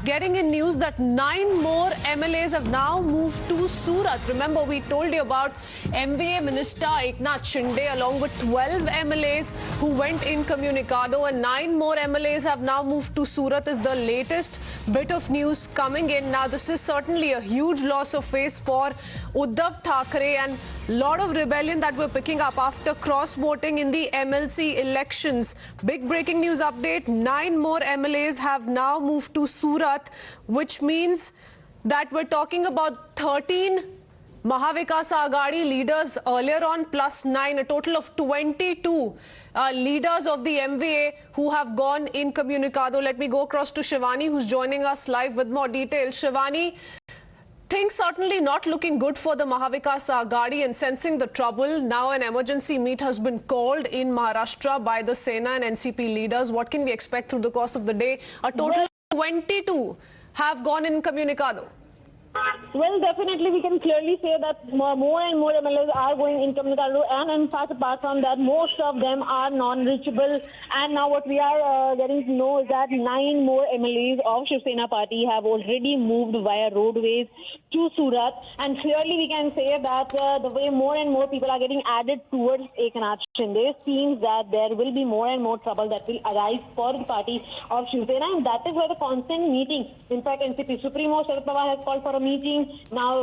getting in news that 9 more MLAs have now moved to Surat. Remember, we told you about MVA Minister Eknath Shinde along with 12 MLAs who went incommunicado, and 9 more MLAs have now moved to Surat is the latest bit of news coming in. Now, this is certainly a huge loss of face for Uddhav Thackeray and a lot of rebellion that we're picking up after cross-voting in the MLC elections. Big breaking news update, 9 more MLAs have now moved to Surat, which means that we're talking about 13 Mahavikas Aghadi leaders earlier on, plus 9, a total of 22 leaders of the MVA who have gone incommunicado. Let me go across to Shivani, who's joining us live with more details. Shivani, things certainly not looking good for the Mahavikas Aghadi, and sensing the trouble, now an emergency meet has been called in Maharashtra by the Sena and NCP leaders. What can we expect through the course of the day? A total of 22 have gone incommunicado. Well, definitely we can clearly say that more and more MLAs are going incommunicado, and in fact, apart from that, most of them are non-reachable. And now what we are getting to know is that 9 more MLAs of Shiv Sena party have already moved via roadways to Surat. And clearly we can say that the way more and more people are getting added towards Eknath Shinde seems that there will be more and more trouble that will arise for the party of Shiv Sena, and that is why the constant meeting. In fact, NCP Supremo Sharad Pawar has called for a meeting. Now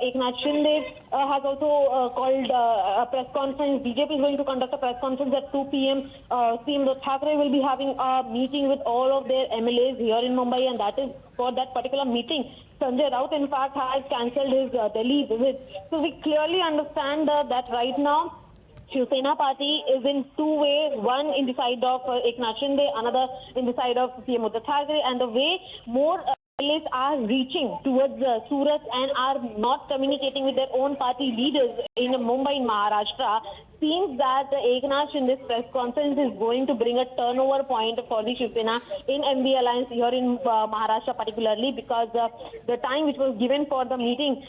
Eknath Shinde has also called a press conference. BJP is going to conduct a press conference at 2 p.m. CM Uddhav Thackeray will be having a meeting with all of their MLAs here in Mumbai, and that is for that particular meeting. Sanjay Raut, in fact, has cancelled his Delhi visit. So we clearly understand that right now Shiv Sena party is in two ways, one in the side of Eknath Shinde, another in the side of CM Uddhav Thackeray, and the way more MLAs are reaching towards Surat and are not communicating with their own party leaders in Mumbai and Maharashtra, seems that Eknath Shinde's press conference is going to bring a turnover point for the Shiv Sena in MV Alliance here in Maharashtra particularly, because the time which was given for the meeting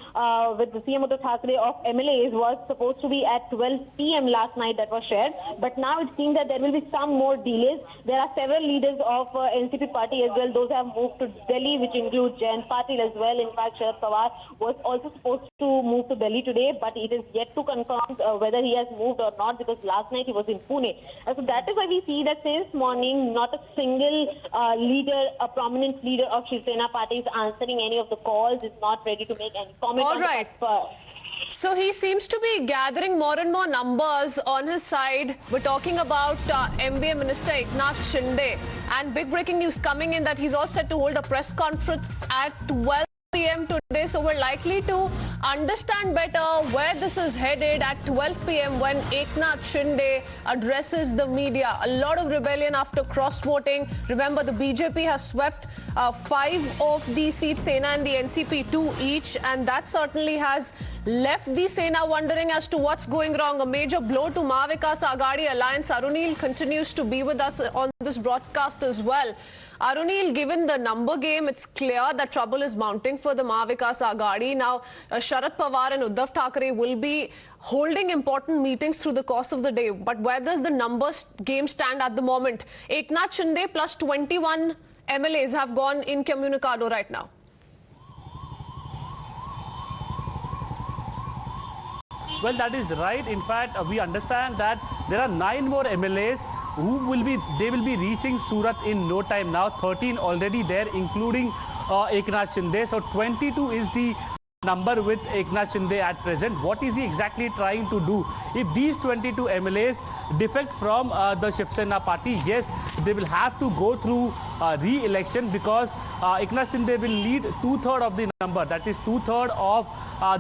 with the CM Uddhav Thackeray of MLAs was supposed to be at 12 p.m. last night, that was shared. But now it seems that there will be some more delays. There are several leaders of NCP party as well. Those have moved to Delhi, which includes Jayant Patil as well. In fact, Sharad Pawar was also supposed to move to Delhi today, but it is yet to confirm whether he has moved or not, because last night he was in Pune. So that is why we see that since morning, not a single leader, a prominent leader of Shiv Sena party is answering any of the calls, is not ready to make any comment. All right. So he seems to be gathering more and more numbers on his side. We're talking about MVA Minister Eknath Shinde, and big breaking news coming in that he's all set to hold a press conference at 12 p.m. today, so we're likely to understand better where this is headed at 12 p.m. when Eknath Shinde addresses the media. A lot of rebellion after cross-voting. Remember, the BJP has swept 5 of the seats, Sena and the NCP 2 each, and that certainly has left the Sena wondering as to what's going wrong. A major blow to Mahavikas Aghadi alliance. Arunil continues to be with us on this broadcast as well. Arunil, given the number game, it's clear that trouble is mounting for the Mahavikas Aghadi. Now, Sharad Pawar and Uddhav Thackeray will be holding important meetings through the course of the day. But where does the numbers game stand at the moment? Eknath Shinde plus 21 MLAs have gone incommunicado right now. Well, that is right. In fact, we understand that there are 9 more MLAs who will be reaching Surat in no time now. 13 already there, including Eknath Shinde. So 22 is the number with Eknath Shinde at present. What is he exactly trying to do? If these 22 MLAs defect from the Shiv Sena party, yes, they will have to go through re-election, because Eknath Shinde will need 2/3 of the number. That is 2/3 of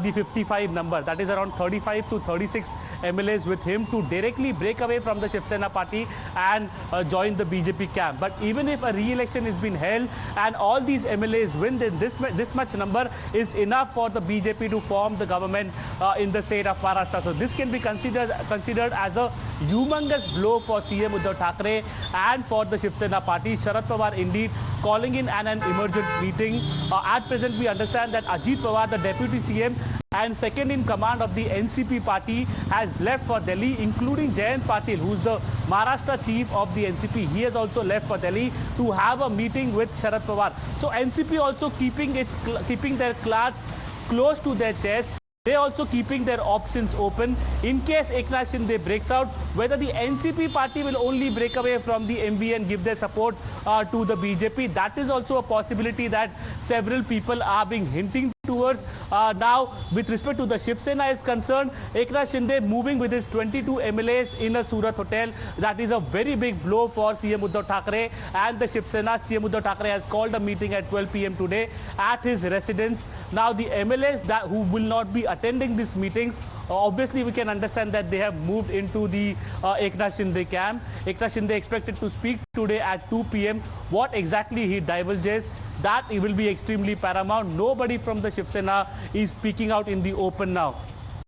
the 55 number. That is around 35 to 36 MLAs with him to directly break away from the Shiv Sena party and join the BJP camp. But even if a re-election is being held and all these MLAs win, then this much number is enough for the BJP to form the government in the state of Maharashtra. So this can be considered as a humongous blow for CM Uddhav Thackeray and for the Shiv Sena party. Sharad Pawar indeed calling in an emergent meeting. At present, we understand that Ajit Pawar, the deputy CM, and second in command of the NCP party has left for Delhi, including Jayant Patil, who's the Maharashtra chief of the NCP. He has also left for Delhi to have a meeting with Sharad Pawar. So NCP also keeping their cards close to their chest. They also keeping their options open in case Eknath Shinde breaks out. Whether the NCP party will only break away from the MV and give their support to the BJP, that is also a possibility that several people are being hinting towards. Now, with respect to the Shiv Sena is concerned, Eknath Shinde moving with his 22 MLAs in a Surat hotel. That is a very big blow for CM Uddhav Thackeray and the Shiv Sena. CM Uddhav Thackeray has called a meeting at 12 p.m. today at his residence. Now, the MLAs who will not be attending these meetings, obviously we can understand that they have moved into the Eknath Shinde camp. Eknath Shinde expected to speak today at 2 p.m. What exactly he divulges, that it will be extremely paramount. Nobody from the Shiv Sena is speaking out in the open now.